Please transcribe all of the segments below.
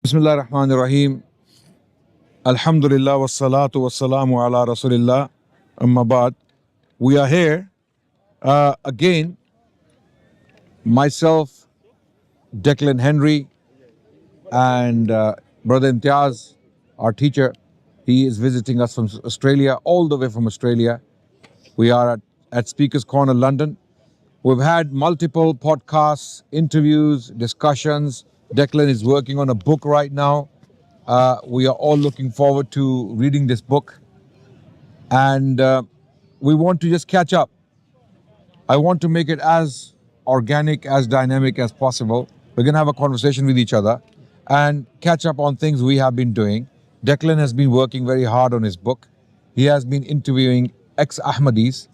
Bismillah ar-Rahman ar-Rahim. Alhamdulillah wassalatu wassalamu ala Rasulillah. Amma ba'd. We are here again. Myself, Declan Henry, and Brother Imtiaz, our teacher. He is visiting us from Australia, all the way from Australia. We are at Speaker's Corner, London. We've had multiple podcasts, interviews, discussions. Declan is working on a book right now. We are all looking forward to reading this book. And we want to just catch up. I want to make it as organic, as dynamic as possible. We're going to have a conversation with each other and catch up on things we have been doing. Declan has been working very hard on his book. He has been interviewing ex-Ahmadi'S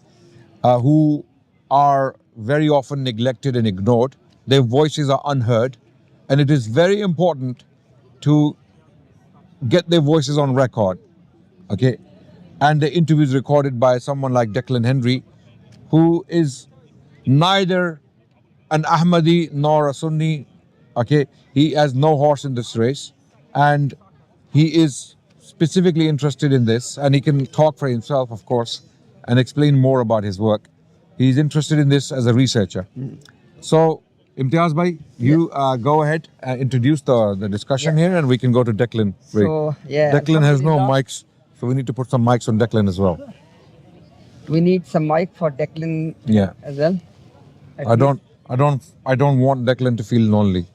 who are very often neglected and ignored. Their voices are unheard. And it is very important to get their voices on record. Okay? And the interview is recorded by someone like Declan Henry, who is neither an Ahmadi nor a Sunni. Okay? He has no horse in this race. And he is specifically interested in this. And he can talk for himself, of course, and explain more about his work. He's interested in this as a researcher. So, Imtiaz bhai, you go ahead and introduce the discussion here, and we can go to Declan. Declan has no mics, so we need to put some mics on Declan as well. We need some mic for Declan as well. I don't want Declan to feel lonely.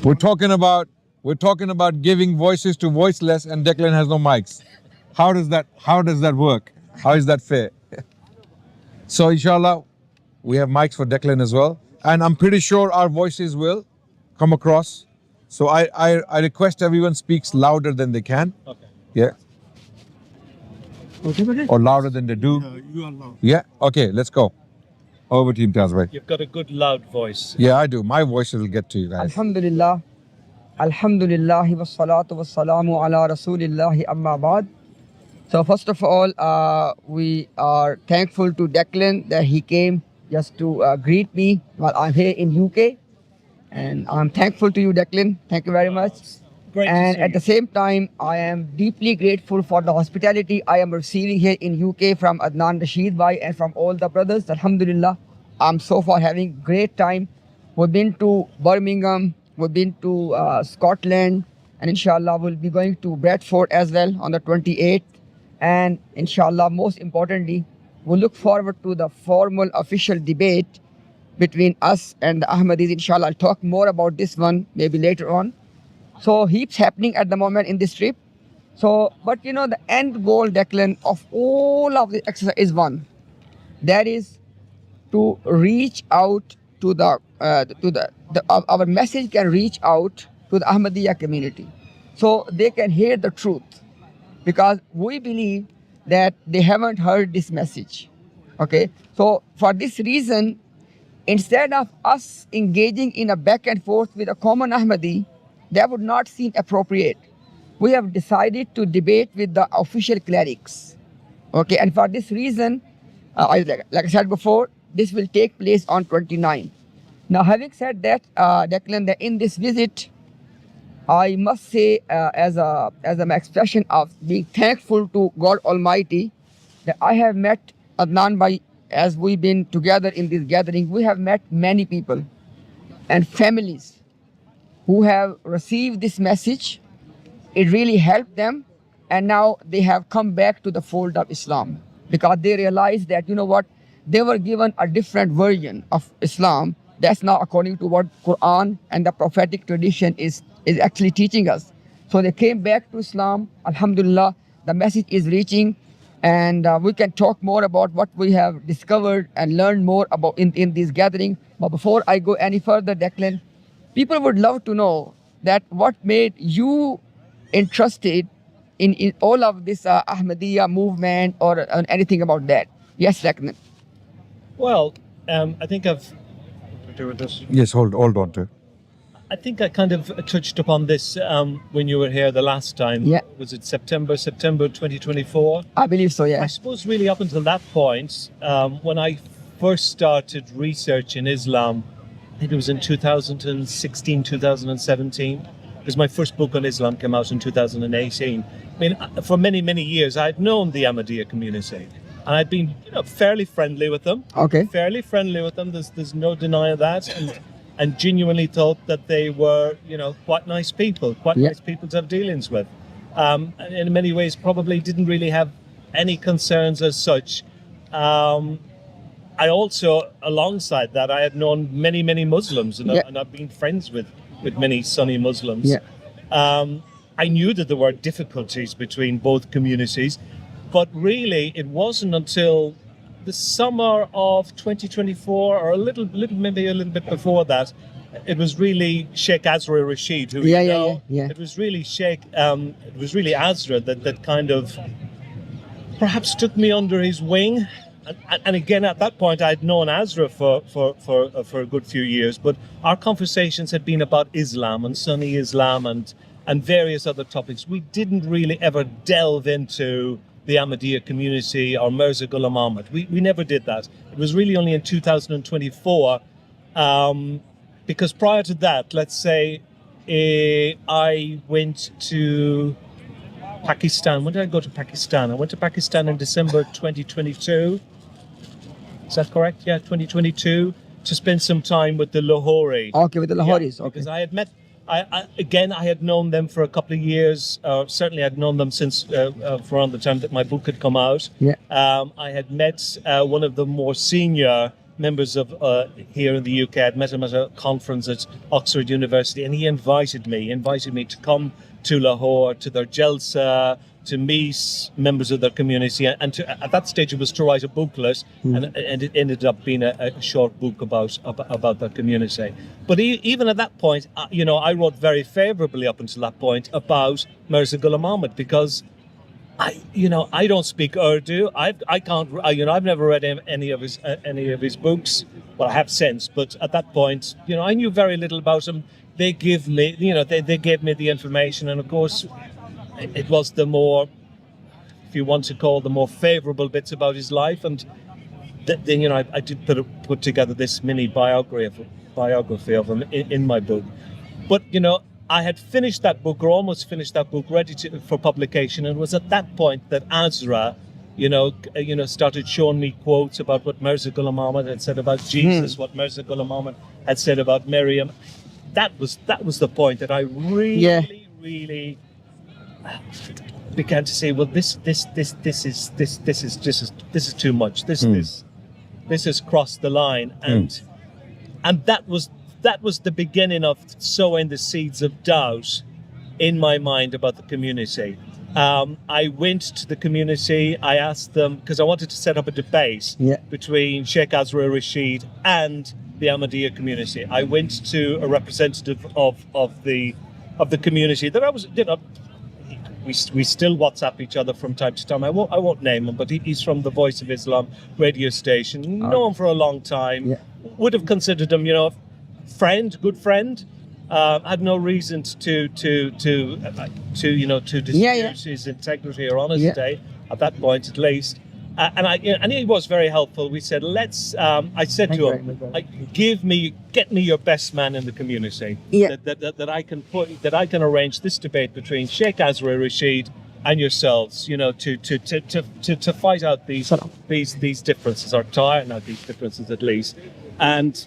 We're talking about giving voices to voiceless, and Declan has no mics. How does that work? How is that fair? So inshallah, we have mics for Declan as well, and I'm pretty sure our voices will come across. So I request everyone speaks louder than they can. Okay. Yeah. Or louder than they do. You are loud. Yeah. Okay. Let's go. Over to Imtiaz bhai. You've got a good loud voice. Yeah, I do. My voice will get to you guys. Alhamdulillah. Alhamdulillah wassalatu wassalamu ala Rasulillahi amma ba'd. So first of all, we are thankful to Declan that he came just to greet me while I'm here in UK, and I'm thankful to you, Declan. Thank you very much. Great And to see at the same time, I am deeply grateful for the hospitality I am receiving here in UK from Adnan Rashid bhai and from all the brothers. Alhamdulillah, I'm so far having great time. We've been to Birmingham, we've been to Scotland, and inshallah we'll be going to Bradford as well on the 28th. And inshallah, most importantly, we look forward to the formal official debate between us and the Ahmadis. Inshallah, I'll talk more about this one maybe later on. So heaps happening at the moment in this trip. So, but you know, the end goal, Declan, of all of the exercise is one. That is to reach out to our message can reach out to the Ahmadiyya community, so they can hear the truth. Because we believe that they haven't heard this message. Okay, so for this reason, instead of us engaging in a back and forth with a common Ahmadi, that would not seem appropriate. We have decided to debate with the official clerics. Okay, and for this reason, like I said before, this will take place on 29. Now, having said that, Declan, that in this visit, I must say, as an expression of being thankful to God Almighty, that I have met Adnan bhai, as we've been together in this gathering. We have met many people and families who have received this message. It really helped them, and now they have come back to the fold of Islam because they realize that, you know what, they were given a different version of Islam that's not according to what Quran and the prophetic tradition is actually teaching us. So they came back to Islam. Alhamdulillah, the message is reaching, and we can talk more about what we have discovered and learned more about in this gathering. But before I go any further, Declan, people would love to know that what made you interested in all of this Ahmadiyya movement or anything about that. Yes, Declan. Well, I think I've... Do with this. Yes, hold on to. I think I kind of touched upon this when you were here the last time. Yeah. Was it September 2024? I believe so, yeah. I suppose really up until that point, when I first started researching Islam, I think it was in 2016, 2017, because my first book on Islam came out in 2018. I mean, for many, many years, I'd known the Ahmadiyya community, and I'd been fairly friendly with them. Okay. Fairly friendly with them. There's no denying that, and genuinely thought that they were, quite nice people, nice people to have dealings with. And in many ways, probably didn't really have any concerns as such. I also, alongside that, I had known many, many Muslims, and I've been friends with many Sunni Muslims. I knew that there were difficulties between both communities, but really it wasn't until the summer of 2024, or maybe a little bit before that, it was really Sheikh Azra Rashid who It was really it was really Azra that kind of perhaps took me under his wing. And again, at that point, I'd known Azra for a good few years, but our conversations had been about Islam and Sunni Islam and various other topics. We didn't really ever delve into the Ahmadiyya community or Mirza Ghulam Ahmad. We never did that. It was really only in 2024, because prior to that, let's say, I went to Pakistan. When did I go to Pakistan? I went to Pakistan in December 2022. Is that correct? Yeah, 2022, to spend some time with the Lahori. Okay, with the Lahoris. Okay. Because I had met, I had known them for a couple of years. Certainly, I'd known them since for around the time that my book had come out. I had met one of the more senior members of here in the UK. I'd met him at a conference at Oxford University, and he invited me to come to Lahore, to their Jalsa, to meet members of their community, and at that stage it was to write a booklet, and it ended up being a short book about their community. But even at that point, I wrote very favourably up until that point about Mirza Ghulam Ahmad, because I don't speak Urdu. I can't. I've never read any of his books. Well, I have since, but at that point, I knew very little about him. They gave me, they gave me the information, and of course, it was the more, if you want to call, the more favourable bits about his life, and then I did put together this mini biography of him in my book. But I had finished that book, or almost finished that book, ready for publication, and it was at that point that Azra, started showing me quotes about what Mirza Ghulam Ahmad had said about Jesus, what Mirza Ghulam Ahmad had said about Maryam. That was the point that I really began to say, well, this is too much. This has crossed the line, and that was the beginning of sowing the seeds of doubt in my mind about the community. I went to the community. I asked them, because I wanted to set up a debate between Sheikh Azra Rashid and the Ahmadiyya community. I went to a representative of the community that I was, we still WhatsApp each other from time to time. I won't name him, but he's from the Voice of Islam radio station. Known him for a long time. Would have considered him, good friend. Had no reason to dispute his integrity or honesty at that point, at least. And he was very helpful. We said, I said to him, get me your best man in the community. That I can arrange this debate between Sheikh Azra Rashid and yourselves, to fight out these differences, or to iron out these differences at least. And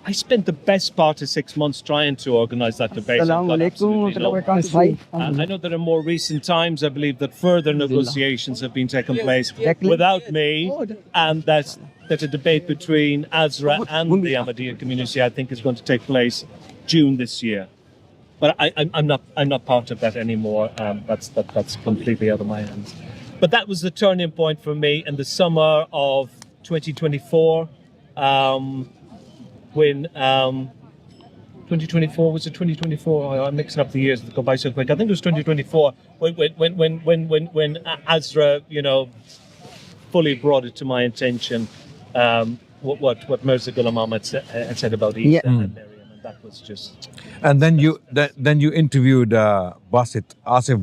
I spent the best part of 6 months trying to organise that debate. Alaikum. And I know that in more recent times, I believe that further negotiations have been taking place without me, and that a debate between Azra and the Ahmadiyya community, I think, is going to take place June this year. But I'm not part of that anymore. That's completely out of my hands. But that was the turning point for me in the summer of 2024. When 2024, was it 2024? I'm mixing up the years that go by so quick. I think it was 2024 when Azra, fully brought it to my attention, what Mirza Ghulam Ahmad had said about Isa and Maryam, and that was just. And then you interviewed Asif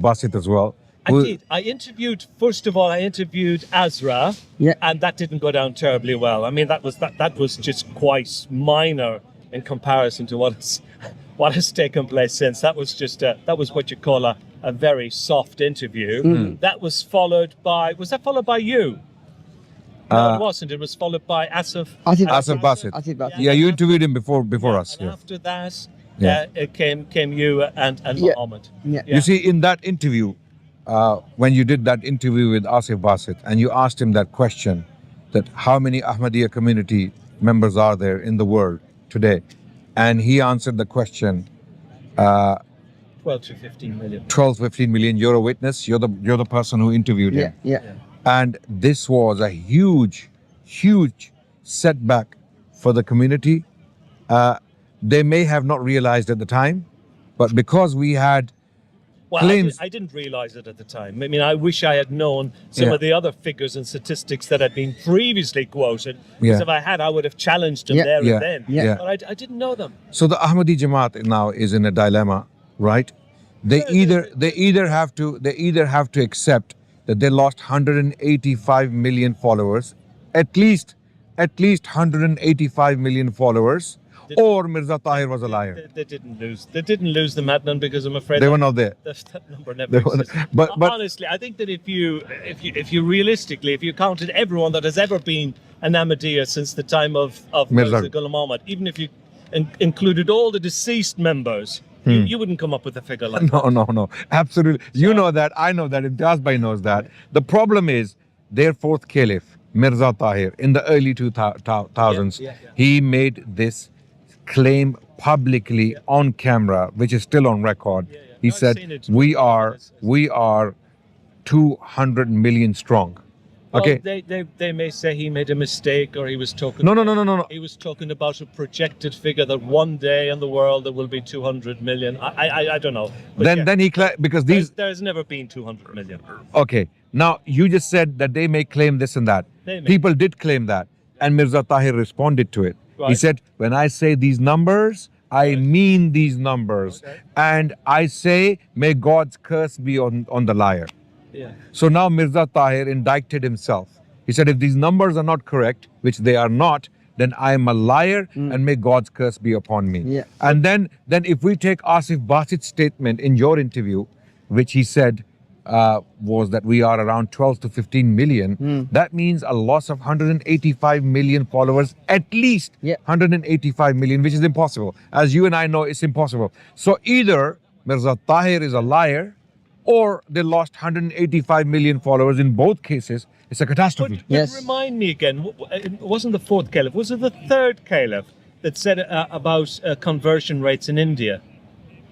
Basit as well. I did. First of all, I interviewed Azra, and that didn't go down terribly well. I mean, that was just quite minor in comparison to what has taken place since. That was just that was what you call a very soft interview. That was followed by you? No, it wasn't. It was followed by Asif Basit. Asif Basit. Yeah, you interviewed him before us. And Yeah. after that, Yeah. it came you and Muhammad. Yeah. You see, in that interview, when you did that interview with Asif Basit, and you asked him that question, that how many Ahmadiyya community members are there in the world today, and he answered the question, 12 to 15 million. 12-15 million. You're a witness. You're the person who interviewed him. Yeah. And this was a huge setback for the community. They may have not realized at the time, but because we had Well, claims. I didn't realize it at the time. I mean, I wish I had known some Yeah. of the other figures and statistics that had been previously quoted. Yeah. Because if I had, I would have challenged them Yeah. there Yeah. and then. Yeah. But I didn't know them. So the Ahmadi Jamaat now is in a dilemma, right? They either have to accept that they lost 185 million followers, at least 185 million followers, or Mirza Tahir was a liar. They didn't lose. They didn't lose the Adnan because I'm afraid They were not there. that number never They were- existed. but- Honestly, I think that if you realistically, if you counted everyone that has ever been an Ahmadiyya since the time of Mirza. Mirza Ghulam Ahmad, even if you included all the deceased members, you wouldn't come up with a figure like that. No, absolutely. You know that, I know that, Imtiaz Bhai knows that. The problem is their fourth caliph, Mirza Tahir, in the early 2000s, Yeah. he made this claim publicly on camera, which is still on record. He I've said, seen it. we are 200 million strong. Well, Okay. they may say he made a mistake or he was talking. No. He was talking about a projected figure that one day in the world there will be 200 million. I don't know. But yeah, Then because these, there's never been 200 million. okay. Now you just said that they may claim this and that. They may. People did claim that, and Mirza Tahir responded to it. He Right. said, when I say these numbers, I mean these numbers. Okay. And I say, may God's curse be on the liar. Yeah. So now Mirza Tahir indicted himself. He said, if these numbers are not correct, which they are not, then I am a liar and may God's curse be upon me. Yeah. And then if we take Asif Basit's statement in your interview, which he said was that we are around 12 to 15 million, that means a loss of 185 million followers, at least Yeah. 185 million, which is impossible. As you and I know, it's impossible. So either Mirza Tahir is a liar, or they lost 185 million followers. In both cases, it's a catastrophe. But Yes. remind me again, it wasn't the fourth caliph, was it the third caliph that said about conversion rates in India?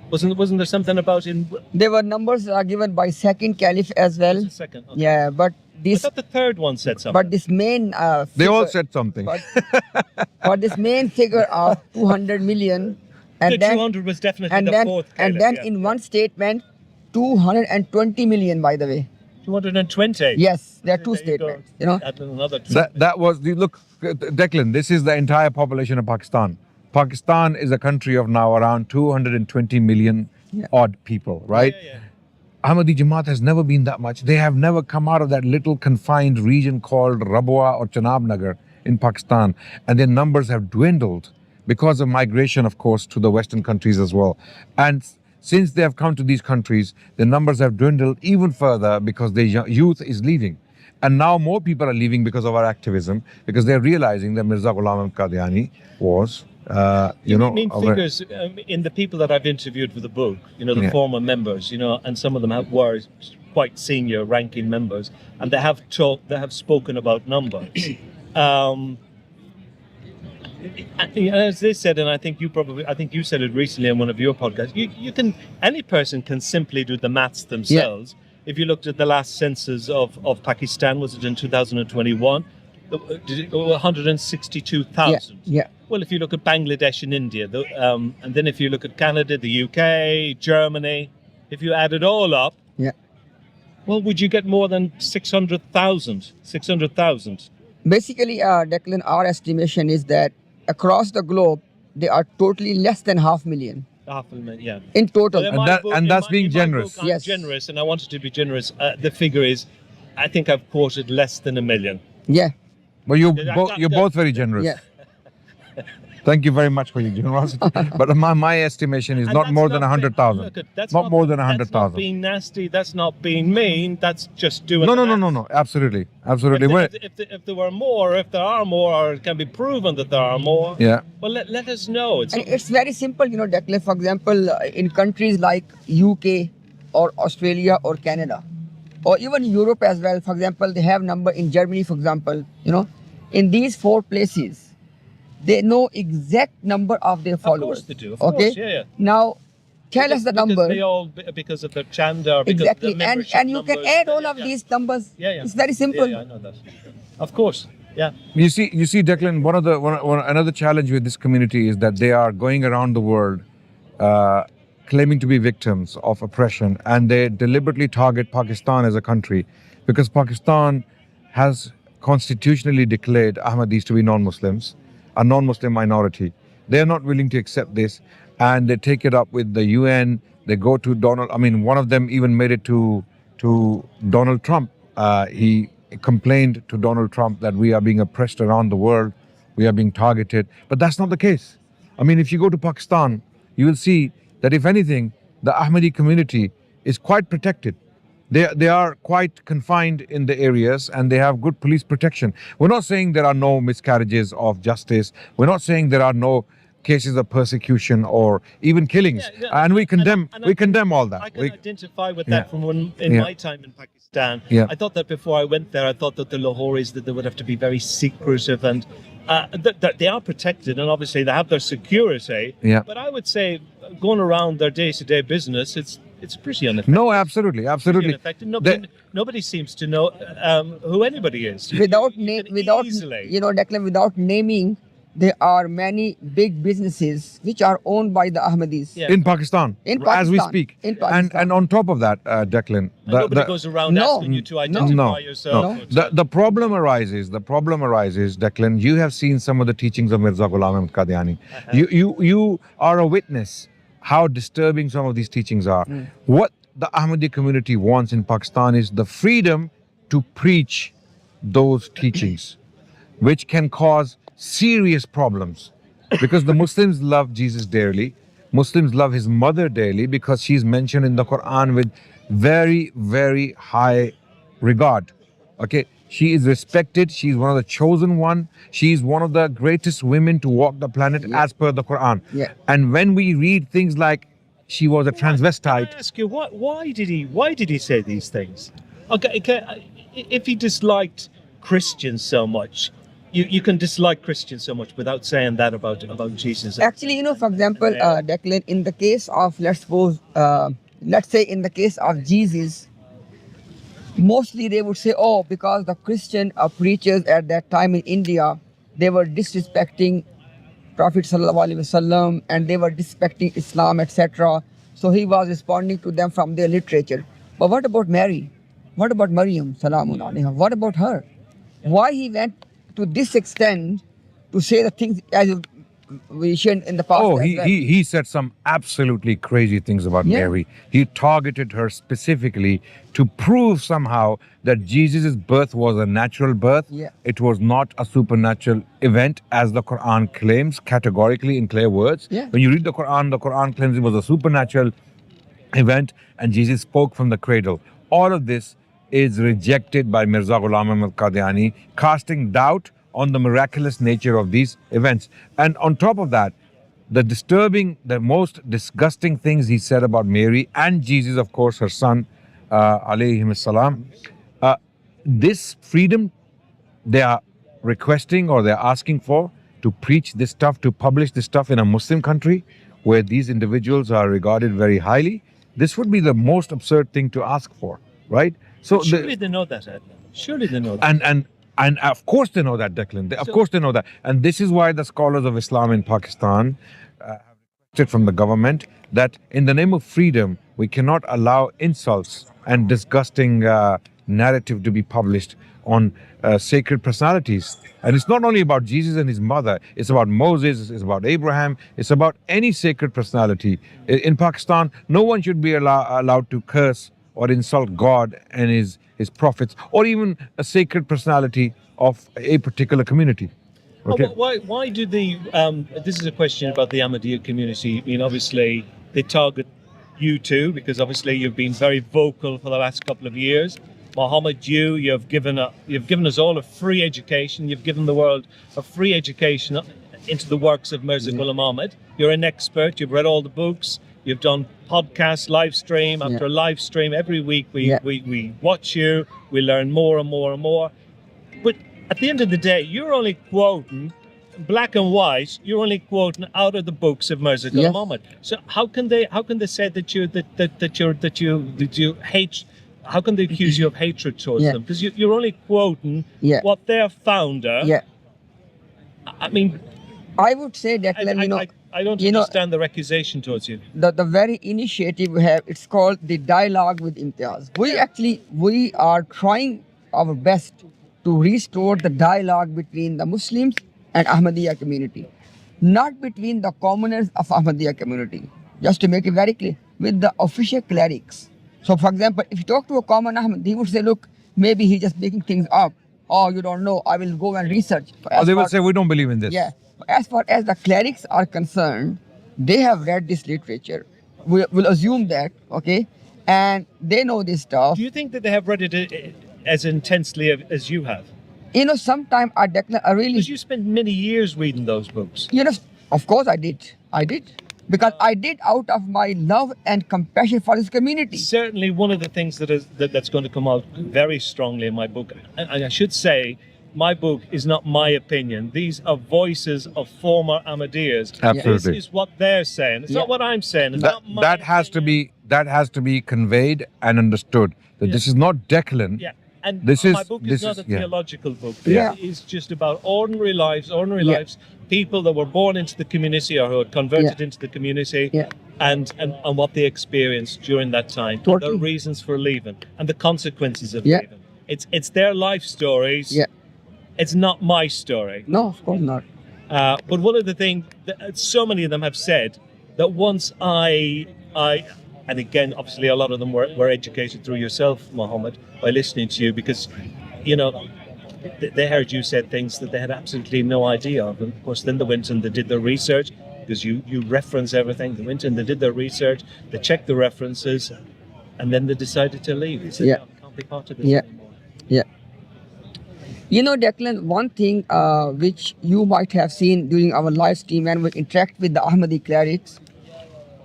Wasn't there something about in There were numbers given by second caliph as well. the second? Okay. Yeah, but I this thought the third one said something. but this main They all figure- said something. but this main figure of 200 million, and the then 200 was definitely and the then fourth caliph. and then yeah. in one statement 220 million, by the way. 220. Yes, there are two There you go. statements, you know. Add another two. That was the look, Declan. This is the entire population of Pakistan. Pakistan is a country of now around 220 million odd people, right? Yeah. Ahmadi Jamaat has never been that much. They have never come out of that little confined region called Rabwa or Chanab Nagar in Pakistan, and their numbers have dwindled because of migration, of course, to the Western countries as well. And since they have come to these countries, the numbers have dwindled even further because the youth is leaving. And now more people are leaving because of our activism, because they're realizing that Mirza Ghulam Qadiani was, I mean, our- figures in the people that I've interviewed for the book, the Yeah. former members, and some of them were quite senior ranking members, and they have spoken about numbers. As they said, and I think you said it recently on one of your podcasts, any person can simply do the maths themselves. If you looked at the last census of Pakistan, was it in 2021? 162,000. Yeah. Well, if you look at Bangladesh and India, and then if you look at Canada, the UK, Germany, if you add it all up, Yeah. well, would you get more than 600,000? 600,000. Basically, Declan, our estimation is that across the globe, there are totally less than 500,000 500,000, yeah. in total. In And my that- book- and in that's my- being in my generous. book, I'm Yes. generous, and I wanted to be generous. The figure is, I think I've quoted less than 1 million. Yeah. Well, you're I got both very generous. Yeah. Thank you very much for your generosity. But my estimation is And not that's more than not being- 100,000. look, that's Not more than That's not 100,000. being nasty. That's not being mean. That's just doing. No, the no, no, no, maths. no. Absolutely, absolutely. If there were more, if there are more, or it can be proven that there are more, Yeah. well, let us know. And it's very simple, Declan. For example, in countries like UK or Australia or Canada, or even Europe as well. For example, they have number in Germany. For example, in these 4 places, they know exact number of their followers. Of course they do. Of okay. course, yeah. Now, tell us the number. Because of their gender. Because Exactly, of the membership and you can numbers. add all of these numbers. Yeah. It's very simple. Yeah, I know that. Of course. Yeah. You see, Declan. Another challenge with this community is that they are going around the world, claiming to be victims of oppression, and they deliberately target Pakistan as a country, because Pakistan has constitutionally declared Ahmadis to be non-Muslims, a non-Muslim minority. They are not willing to accept this, and they take it up with the UN. They go to Donald. I mean, one of them even made it to Donald Trump. He complained to Donald Trump that we are being oppressed around the world, we are being targeted. But that's not the case. I mean, if you go to Pakistan, you will see that if anything, the Ahmadi community is quite protected. They are quite confined in the areas, and they have good police protection. We're not saying there are no miscarriages of justice. We're not saying there are no cases of persecution or even killings. And we condemn all that. I can identify with Yeah. that from when in Yeah. my time in Pakistan. Yeah. I thought that before I went there, I thought that the Lahoris, that they would have to be very secretive, and that they are protected, and obviously they have their security. Yeah. But I would say going around their day-to-day business, it's pretty unaffected. No, absolutely. Unaffected. Nobody seems to know who anybody is. Without You can without easily. Declan, without naming, there are many big businesses which are owned by the Ahmadis. Yeah. in Pakistan, In as we Pakistan. speak. In Pakistan. And on top of that, Declan, And nobody goes around No. asking you to No. identify yourself. No. or to- The problem arises, Declan, you have seen some of the teachings of Mirza Ghulam Ahmad Qadiani. You are a witness how disturbing some of these teachings are. What the Ahmadi community wants in Pakistan is the freedom to preach those teachings, which can cause serious problems, because the Muslims love Jesus dearly. Muslims love his mother dearly because she's mentioned in the Quran with very, very high regard. Okay, she is respected. She's one of the chosen one. She's one of the greatest women to walk the planet as per the Quran. Yeah. And when we read things like she was a Can transvestite, I ask you why did he say these things? Okay, if he disliked Christians so much, you can dislike Christians so much without saying that about Jesus. Actually, for example, Declan, in the case of, let's say in the case of Jesus, mostly they would say, oh, because the Christian preachers at that time in India, they were disrespecting Prophet Sallallahu Alaihi Wasallam, and they were disrespecting Islam, etc. So he was responding to them from their literature. But what about Mary? What about Maryam? Salamun Alaiha. What about her? Why he went to this extent to say the things as we shared in the past? oh, as well? he said some absolutely crazy things about Yeah. Mary. He targeted her specifically to prove somehow that Jesus' birth was a natural birth. Yeah. It was not a supernatural event, as the Quran claims categorically in clear words. Yeah. When you read the Quran claims it was a supernatural event, and Jesus spoke from the cradle. All of this is rejected by Mirza Ghulam Ahmad Qadiani, casting doubt on the miraculous nature of these events. And on top of that, the most disgusting things he said about Mary and Jesus, of course, her son, Alaikum. This freedom they are requesting, or they're asking for, to preach this stuff, to publish this stuff in a Muslim country where these individuals are regarded very highly. This would be the most absurd thing to ask for, right? So Surely they know that, Ed. Surely they know that. and of course they know that, Declan. Of course they know that. And this is why the scholars of Islam in Pakistan have requested from the government that in the name of freedom, we cannot allow insults and disgusting narrative to be published on sacred personalities. And it's not only about Jesus and his mother, it's about Moses, it's about Abraham, it's about any sacred personality. In Pakistan, no one should be allowed to curse or insult God and his prophets, or even a sacred personality of a particular community. Okay. Why do the this is a question about the Ahmadiyya community. I mean, obviously they target you too, because obviously you've been very vocal for the last couple of years. Muhammad, you've given us all a free education. You've given the world a free education into the works of Mirza Ghulam Ahmad. You're an expert. You've read all the books. You've done podcasts, live stream after live stream. Every week we watch you. We learn more and more and more. But at the end of the day, you're only quoting black and white. You're only quoting out of the books of Mirza Ghulam Ahmad. So how can they say that you hate? How can they accuse you of hatred towards them? Because you're only quoting what their founder. I mean, I would say that I don't understand their accusation towards you. The very initiative we have, it's called the Dialogue with Imtiaz. We are trying our best to restore the dialogue between the Muslims and Ahmadiyya community, not between the commoners of Ahmadiyya community. Just to make it very clear, with the official clerics. So, for example, if you talk to a common Ahmad, he would say, "Look, maybe he's just making things up. Oh, you don't know. I will go and research." Or they will say, "We don't believe in this." Yeah. As far as the clerics are concerned, they have read this literature. We'll assume that, okay, and they know this stuff. Do you think that they have read it as intensely as you have? Sometimes I really. Because you spent many years reading those books. Of course I did. Because I did out of my love and compassion for this community. Certainly, one of the things that's going to come out very strongly in my book, and I should say, my book is not my opinion. These are voices of former Ahmadi'S. Absolutely. This is what they're saying. It's not what I'm saying. It's not my that has to be conveyed and understood that this is not Declan. Yeah. And this my book is not a theological book. It's just about ordinary lives, people that were born into the community or who had converted into the community, and what they experienced during that time, and the reasons for leaving, and the consequences of leaving. It's their life stories. Yeah. It's not my story. No, of course not. But one of the things that so many of them have said, that once I and again, obviously a lot of them were educated through yourself, Muhammad, by listening to you, because, they heard you said things that they had absolutely no idea of. And of course, then they went and they did their research, because you reference everything. They went and they did their research, they checked the references, and then they decided to leave. They said, no, I can't be part of this anymore. Yeah. Declan, one thing which you might have seen during our live stream when we interact with the Ahmadi clerics,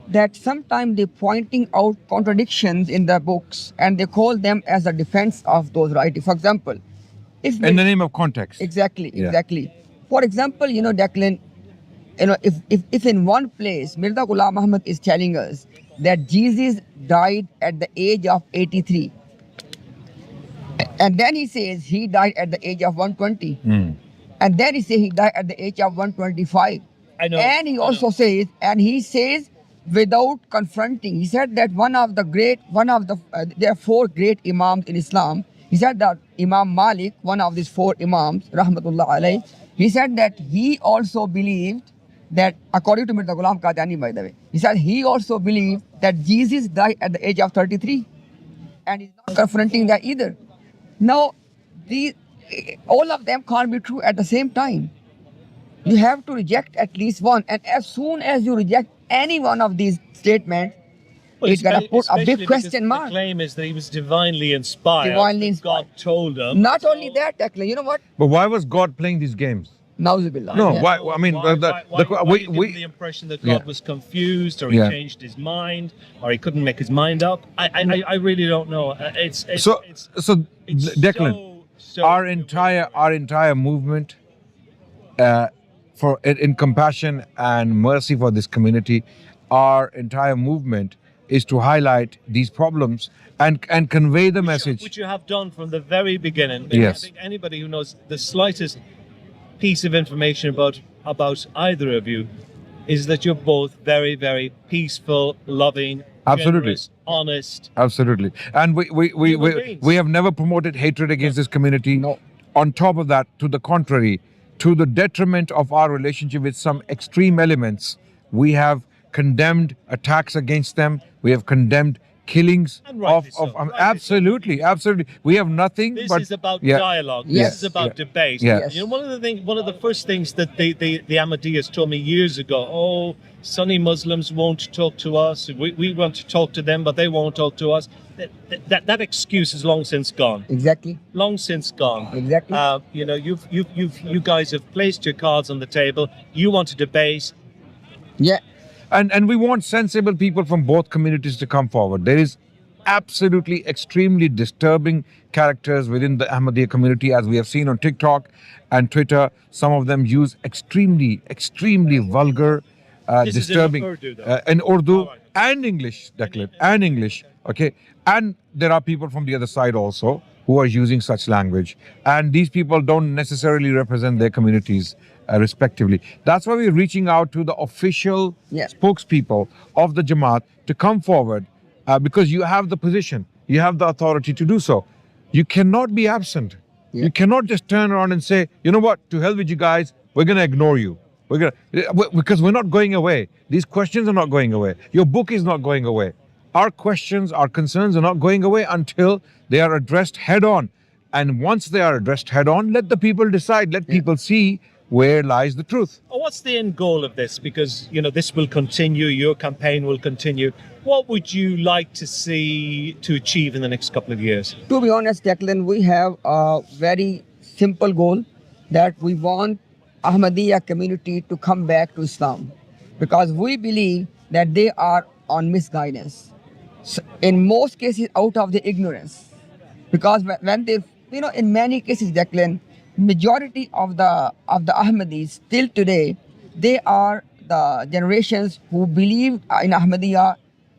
that sometimes they're pointing out contradictions in the books and they call them as a defense of those writings. For example, in the name of context. Exactly. For example, Declan, if in one place Mirza Ghulam Ahmad is telling us that Jesus died at the age of 83, and then he says he died at the age of 120, and then he says he died at the age of 125. I know. And he also says, without confronting, he said that there are four great imams in Islam. He said that Imam Malik, one of these four imams, rahmatullah alayh, he said that he also believed that, according to Mirza Ghulam Qadiani, by the way, he said he also believed that Jesus died at the age of 33, and he's not confronting that either. Now, all of them can't be true at the same time. You have to reject at least one, and as soon as you reject any one of these statements, it's going to put a big question mark. The claim is that he was divinely inspired. God told him. Not only that, Declan, you know what? But why was God playing these games? Nauzubillah. No, why? I mean, why did you give the impression that God was confused, or he changed his mind, or he couldn't make his mind up? I really don't know. Declan, our entire movement in compassion and mercy for this community, our entire movement is to highlight these problems and convey the message. Which you have done from the very beginning. Yes. I think anybody who knows the slightest piece of information about either of you is that you're both very, very peaceful, loving, generous, honest. Absolutely. And we have never promoted hatred against this community. No. On top of that, to the contrary, to the detriment of our relationship with some extreme elements, we have condemned attacks against them. We have condemned killings And rightly so, of rightly so. absolutely. We have nothing This but is about yeah, dialogue. Yes. This is about debate. Yeah. You know, one of the first things that the Ahmadiyas told me years ago. Oh, Sunni Muslims won't talk to us. We want to talk to them, but they won't talk to us. That excuse is long since gone. Exactly. Long since gone. Exactly. You know, you guys have placed your cards on the table. You want to debate. Yeah. And we want sensible people from both communities to come forward. There is absolutely extremely disturbing characters within the Ahmadiyya community, as we have seen on TikTok and Twitter. Some of them use extremely vulgar, This is in disturbing Urdu, though. in Urdu All right. and English, Declan, and English. Okay, and there are people from the other side also who are using such language, and these people don't necessarily represent their communities respectively. That's why we're reaching out to the official Yeah. spokespeople of the Jamaat to come forward, because you have the position, you have the authority to do so. You cannot be absent. Yeah. You cannot just turn around and say, you know what, to hell with you guys, we're going to ignore you. Because we're not going away. These questions are not going away. Your book is not going away. Our questions, our concerns are not going away until they are addressed head on. And once they are addressed head on, let the people decide. Let people see where lies the truth. What's the end goal of this? Because, you know, this will continue, your campaign will continue. What would you like to see to achieve in the next couple of years? To be honest, Declan, we have a very simple goal that we want Ahmadiyya community to come back to Islam, because we believe that they are on misguidance. So in most cases, out of the ignorance. Because when they, you know, in many cases, Declan, majority of the Ahmadis till today, they are the generations who believed in Ahmadiyya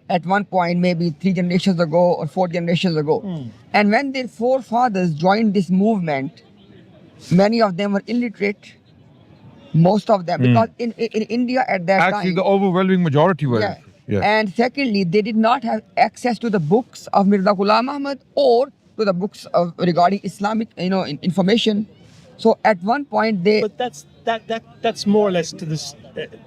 at one point, maybe 3 generations ago or 4 generations ago. And when their forefathers joined this movement, many of them were illiterate. Most of them, because in India at that Actually, time, the overwhelming majority were. yeah. Yeah. And secondly, they did not have access to the books of Mirza Ghulam Ahmad or to the books of regarding Islamic, you know, information. So at one point they. But that's more or less to this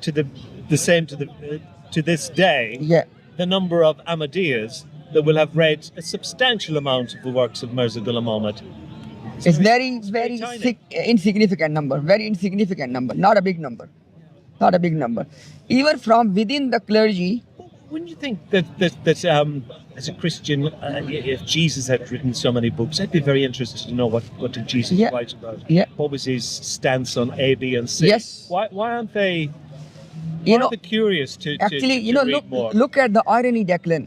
to this day. Yeah. The number of Ahmadiyas that will have read a substantial amount of the works of Mirza Ghulam Ahmad. It's very tiny. insignificant number, very insignificant number, not a big number, not a big number. Even from within the clergy, Wouldn't you think that as a Christian, if Jesus had written so many books, I'd be very interested to know what did Jesus Yeah. write about? Yeah. What was his stance on A, B, and C? Yes. Why aren't they? you Why know, aren't they curious to actually, to you know, read more? look at the irony, Declan.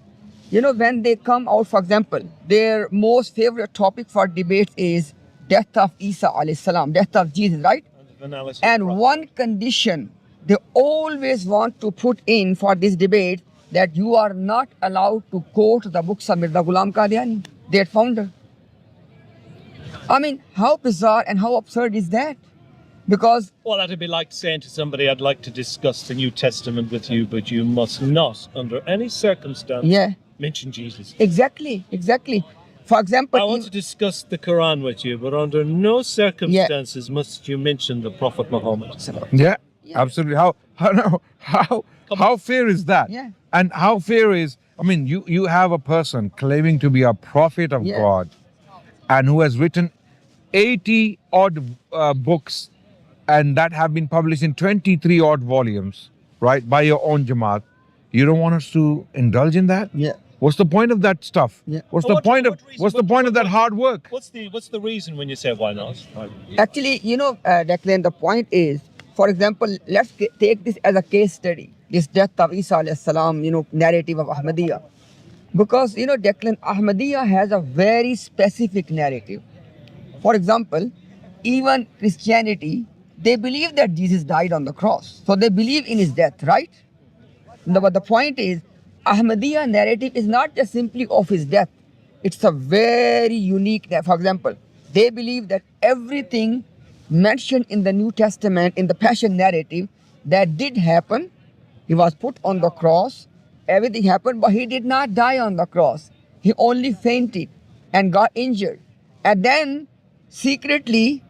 You know, when they come out, for example, their most favorite topic for debates is death of Isa alayhi salam, death of Jesus, right? Analysis of And prophet. one condition they always want to put in for this debate, that you are not allowed to quote the books of Mirza Ghulam Qadiani, their founder. I mean, how bizarre and how absurd is that? Because Well, that'd be like saying to somebody, "I'd like to discuss the New Testament with you, but you must not, under any circumstance, Yeah. mention Jesus." exactly. For example, I want to discuss the Quran with you, but under no circumstances must you mention the Prophet Muhammad. Yeah, absolutely. How fair is that? Yeah. And how fair is, I mean, you have a person claiming to be a prophet of Yeah. God and who has written 80 odd books, and that have been published in 23 odd volumes, right, by your own Jamaat. You don't want us to indulge in that? Yeah. What's the point of that stuff? Yeah. What's Well, the point of what reason- what's the point of that hard work? What's the reason when you say why not? Actually, you know, Declan, the point is, for example, let's take this as a case study, this death of Isa alayhi salam, you know, narrative of Ahmadiyya. Because, you know, Declan, Ahmadiyya has a very specific narrative. For example, even Christianity, they believe that Jesus died on the cross. So they believe in his death, right? But the point is, Ahmadiyya narrative is not just simply of his death. It's a very unique, for example, they believe that everything mentioned in the New Testament, in the Passion narrative, that did happen. He was put on the cross, everything happened, but he did not die on the cross. He only fainted and got injured. And then secretly,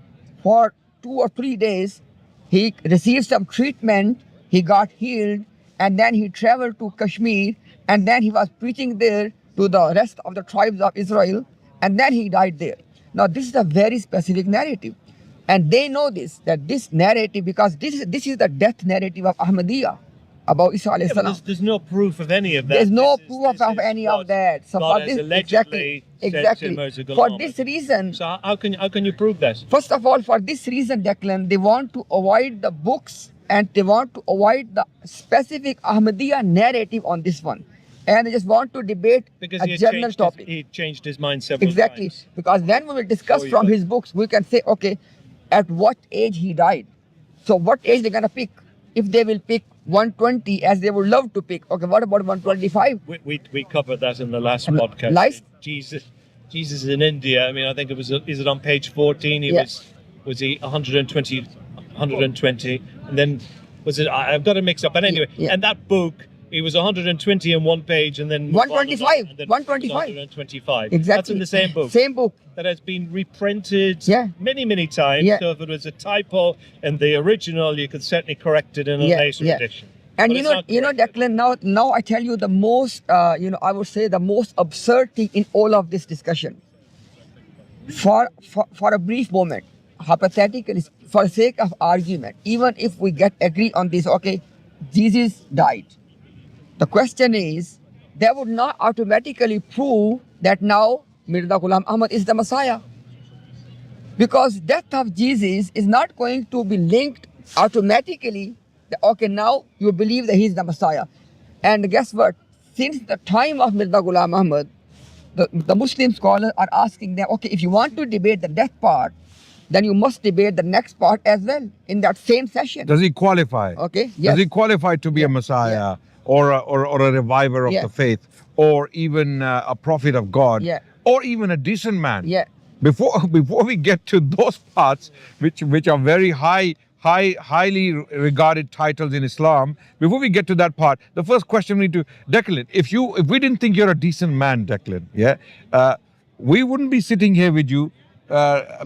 for 2 or 3 days, he received some treatment, he got healed, and then he traveled to Kashmir, and then he was preaching there to the rest of the tribes of Israel, and then he died there. Now this is a very specific narrative, and they know this, that this narrative, because this is the death narrative of Ahmadiyya about Isa alayhi Yeah, but salam. there's no proof of any of that. There's no This is- proof this of is any what of that. So God for has this, allegedly exactly, said to Mirza Ghulam for Ahmad. this reason, So how can you prove that? first of all, for this reason, Declan, they want to avoid the books and they want to avoid the specific Ahmadiyya narrative on this one. And they just want to debate Because a general topic. he changed his mind several Exactly. times. Because when we will discuss Oh, from yeah. his books, we can say, okay, at what age he died. So what age they're going to pick? If they will pick 120 as they would love to pick, okay, what about 125? We covered that in the last And podcast. lies- Jesus in India. I mean, I think it was. Is it on page 14? He Yeah. was he 120, and then was it? I've got it mixed up. But anyway, Yeah. and that book. He was 120 in one page, and then 125, and then 125. 125. Exactly. That's in the same book. Same book. That has been reprinted Yeah. many times. Yeah. So if it was a typo in the original, you could certainly correct it in a later edition. And But you it's know, not corrected. Declan, now I tell you the most, I would say the most absurd thing in all of this discussion. For a brief moment, hypothetically, for the sake of argument, even if we agree on this, okay, Jesus died. The question is, that would not automatically prove that now Mirza Ghulam Ahmad is the Messiah. Because death of Jesus is not going to be linked automatically. Okay, now you believe that he is the Messiah. And guess what? Since the time of Mirza Ghulam Ahmad, the Muslim scholars are asking them, okay, if you want to debate the death part, then you must debate the next part as well in that same session. Does he qualify? Okay, Does yes. he qualify to be a Messiah or a reviver of Yeah. the faith or even a prophet of God Yeah. or even a decent man? Yeah. Before we get to those parts, which are very highly regarded titles in Islam, before we get to that part, the first question we need to, Declan, if we didn't think you're a decent man, Declan, we wouldn't be sitting here with you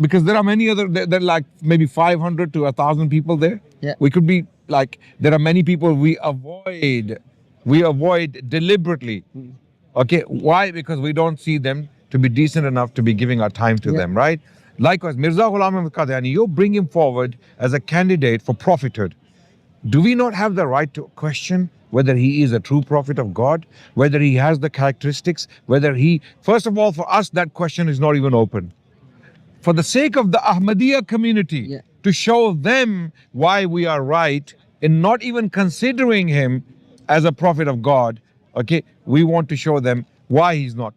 because there are many other, there are like maybe 500 to 1,000 people there. Yeah. We could be like, there are many people we avoid deliberately. Okay, why? Because we don't see them to be decent enough to be giving our time to them, right? Likewise, Mirza Ghulam Qadiani, you bring him forward as a candidate for prophethood. Do we not have the right to question whether he is a true prophet of God, whether he has the characteristics, first of all, for us, that question is not even open. For the sake of the Ahmadiyya community, to show them why we are right in not even considering him as a prophet of God, okay, we want to show them why he's not